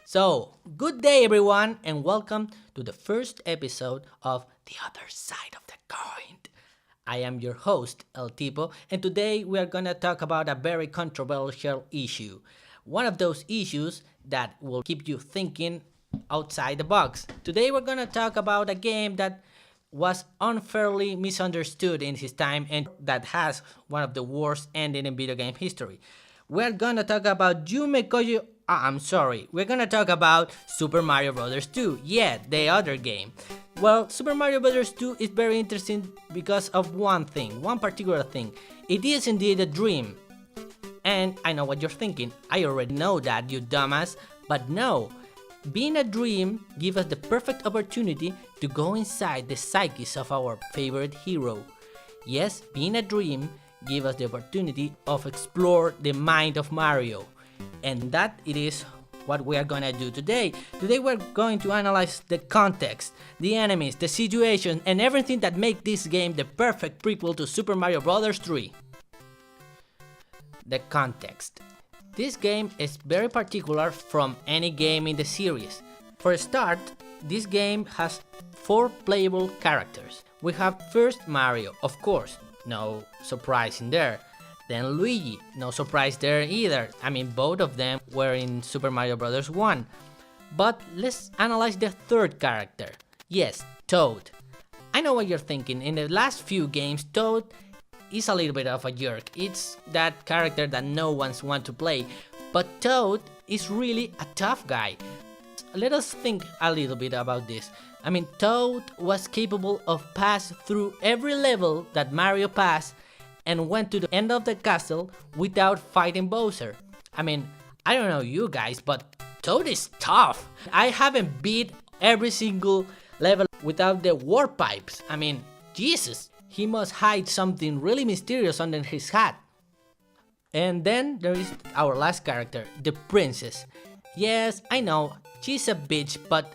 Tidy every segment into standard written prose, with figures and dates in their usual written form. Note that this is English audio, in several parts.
So, good day everyone, and welcome to the first episode of The Other Side of the Coin. I am your host, El Tipo, and today we are gonna talk about a very controversial issue. One of those issues that will keep you thinking outside the box. Today we're gonna talk about a game that was unfairly misunderstood in his time and that has one of the worst endings in video game history. We're gonna talk about Yume Koyo. I'm sorry. We're gonna talk about Super Mario Bros. 2. Yeah, the other game. Well, Super Mario Bros. 2 is very interesting because of one particular thing. It is indeed a dream. And I know what you're thinking. I already know that, you dumbass. But no. Being a dream gives us the perfect opportunity to go inside the psyches of our favorite hero. Yes, being a dream gives us the opportunity of explore the mind of Mario. And that it is what we are gonna do today. Today we're going to analyze the context, the enemies, the situation, and everything that make this game the perfect prequel to Super Mario Bros. 3. The context. This game is very particular from any game in the series. For a start, this game has 4 playable characters. We have first Mario, of course, no surprise in there. Then Luigi, no surprise there either. I mean, both of them were in Super Mario Bros. 1. But let's analyze the third character. Yes, Toad. I know what you're thinking. In the last few games, Toad is a little bit of a jerk. It's that character that no one's want to play. But Toad is really a tough guy. Let us think a little bit about this. I mean, Toad was capable of pass through every level that Mario passed and went to the end of the castle without fighting Bowser. I mean, I don't know you guys, but Toad is tough. I haven't beat every single level without the warp pipes. I mean, Jesus, he must hide something really mysterious under his hat. And then there is our last character, the princess. Yes, I know, she's a bitch, but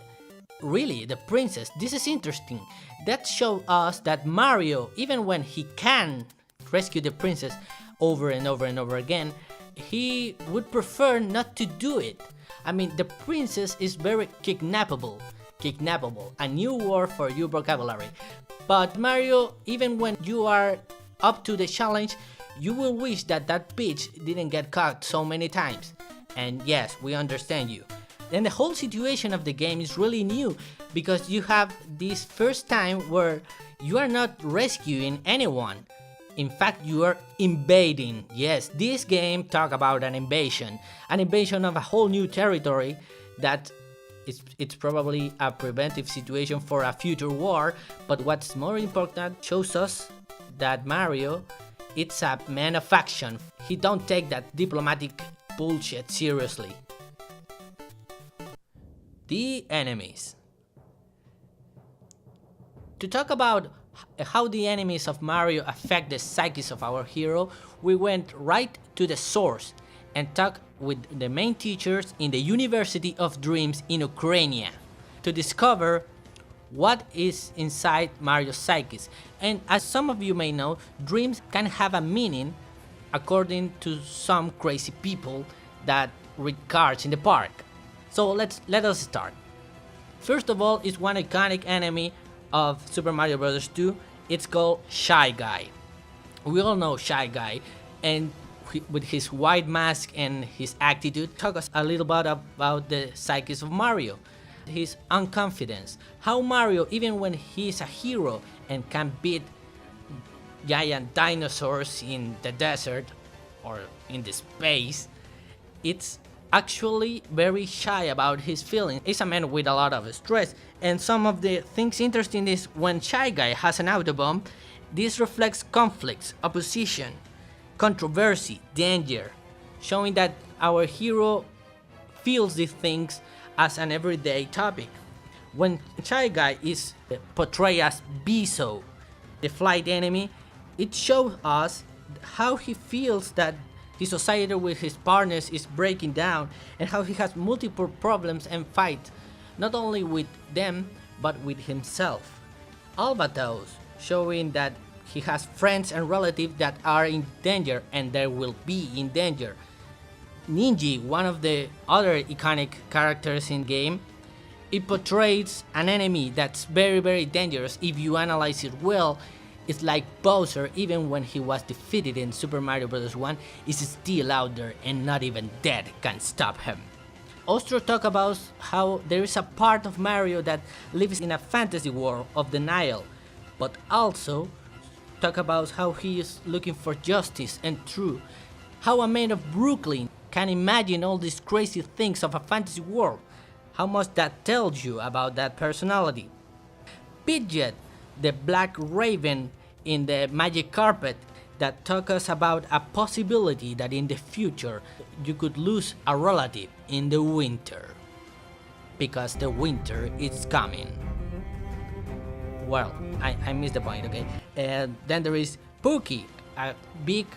really, the princess, this is interesting. That shows us that Mario, even when he can rescue the princess over and over and over again, he would prefer not to do it. I mean, the princess is very kidnappable, a new word for your vocabulary. But Mario, even when you are up to the challenge, you will wish that that bitch didn't get caught so many times. And yes, we understand you. And the whole situation of the game is really new because you have this first time where you are not rescuing anyone. In fact, you are invading. Yes, this game talks about an invasion of a whole new territory that it's probably a preventive situation for a future war. But what's more important, shows us that Mario, it's a man of action. He don't take that diplomatic bullshit seriously. The enemies. To talk about how the enemies of Mario affect the psyches of our hero, we went right to the source and talked with the main teachers in the University of Dreams in Ukraine to discover what is inside Mario's psyches. And as some of you may know, dreams can have a meaning according to some crazy people that read cards in the park. So let us start. First of all is one iconic enemy of Super Mario Bros. 2. It's called Shy Guy. We all know Shy Guy, and with his white mask and his attitude, talk us a little bit about the psyches of Mario. His unconfidence, how Mario, even when he's a hero and can beat giant dinosaurs in the desert or in the space, it's actually very shy about his feelings. He's a man with a lot of stress, and some of the things interesting is when Shy Guy has an autobomb, this reflects conflicts, opposition, controversy, danger, showing that our hero feels these things as an everyday topic. When Shy Guy is portrayed as Biso, the flight enemy, it shows us how he feels that his society with his partners is breaking down and how he has multiple problems and fights, not only with them but with himself. Albatos, showing that he has friends and relatives that are in danger and they will be in danger. Ninja, one of the other iconic characters in the game, it portrays an enemy that's very, very dangerous if you analyze it well. It's like Bowser, even when he was defeated in Super Mario Bros. 1, is still out there and not even dead can stop him. Ostro talk about how there is a part of Mario that lives in a fantasy world of denial, but also talk about how he is looking for justice and truth, how a man of Brooklyn can imagine all these crazy things of a fantasy world, how much that tells you about that personality. Pidgeot, the black raven in the magic carpet, that talk us about a possibility that in the future you could lose a relative in the winter, because the winter is coming. Well, I missed the point, okay? And then there is Pookie, a big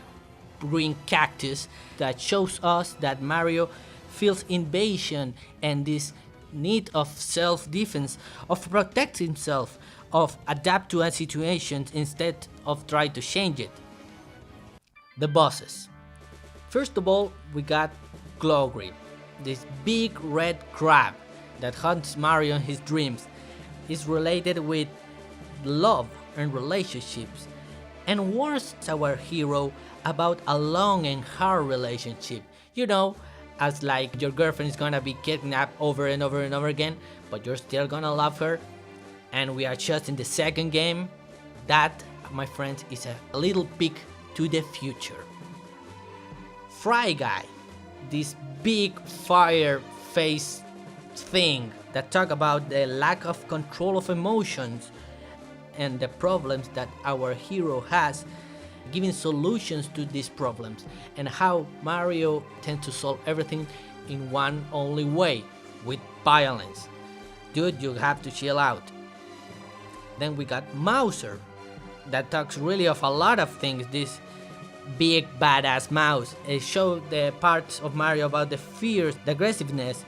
green cactus that shows us that Mario feels invasion and this need of self-defense, of protect himself, of adapt to a situation instead of try to change it. The bosses. First of all, we got Glowgrip, this big red crab that haunts Mario in his dreams. Is related with love and relationships, and warns our hero about a long and hard relationship. You know, as like your girlfriend is gonna be kidnapped over and over and over again, but you're still gonna love her, and we are just in the second game. That, my friends, is a little peek to the future. Fry Guy, this big fire face thing that talk about the lack of control of emotions and the problems that our hero has, giving solutions to these problems, and how Mario tends to solve everything in one only way, with violence. Dude, you have to chill out. Then we got Mouser, that talks really of a lot of things. This big badass mouse. It shows the parts of Mario about the fears, the aggressiveness,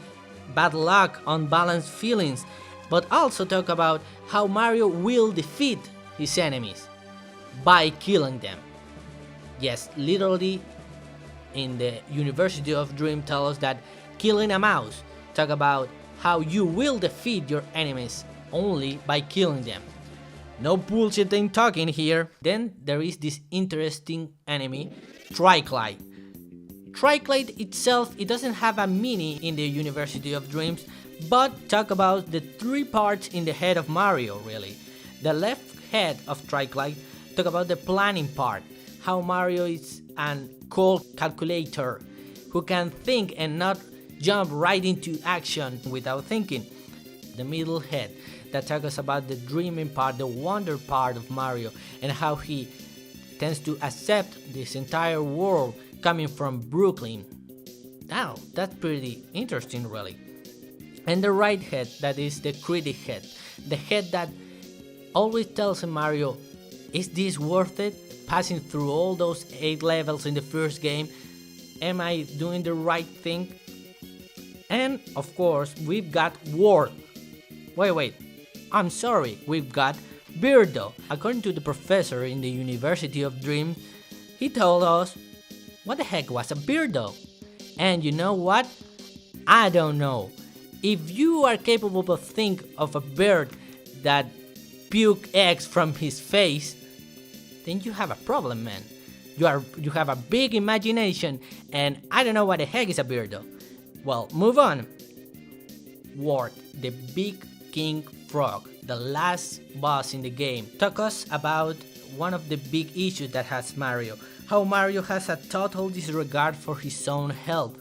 bad luck, unbalanced feelings, but also talk about how Mario will defeat his enemies by killing them. Yes, literally in the University of Dream tell us that killing a mouse talk about how you will defeat your enemies only by killing them. No bullshitting talking here. Then there is this interesting enemy, Triclide. Triclide itself, it doesn't have a meaning in the University of Dreams, but talk about the three parts in the head of Mario, really. The left head of Triclide talk about the planning part, how Mario is an cold calculator who can think and not jump right into action without thinking. The middle head that talks about the dreaming part, the wonder part of Mario, and how he tends to accept this entire world coming from Brooklyn. Now, that's pretty interesting, really. And the right head, that is the critic head, the head that always tells Mario, is this worth it? Passing through all those 8 levels in the first game, am I doing the right thing? And of course, we've got Ward. Wait, I'm sorry, we've got Birdo. According to the professor in the University of Dreams, he told us, what the heck was a Birdo? And you know what? I don't know. If you are capable of think of a bird that puke eggs from his face, then you have a problem, man. You have a big imagination, and I don't know what the heck is a Birdo. Well, move on. Ward, the big king frog, the last boss in the game, talk us about one of the big issues that has Mario, how Mario has a total disregard for his own health,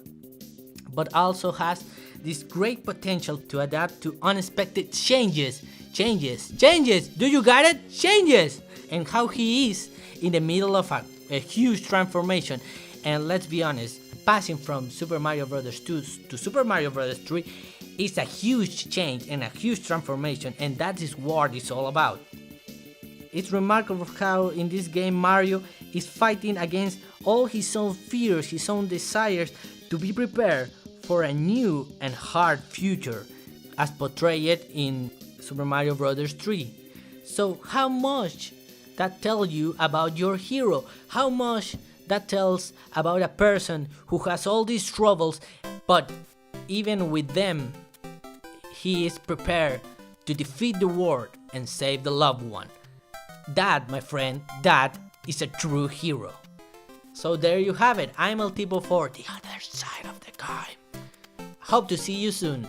but also has this great potential to adapt to unexpected changes, do you got it? Changes! And how he is in the middle of a huge transformation. And let's be honest, passing from Super Mario Bros. 2 to Super Mario Bros. 3 is a huge change and a huge transformation, and that is what it's all about. It's remarkable how in this game Mario is fighting against all his own fears, his own desires to be prepared for a new and hard future, as portrayed in Super Mario Bros. 3. So how much that tells you about your hero? How much That tells about a person who has all these troubles, but even with them, he is prepared to defeat the world and save the loved one. That, my friend, that is a true hero. So there you have it. I'm El Tipo 4, the other side of the coin. Hope to see you soon.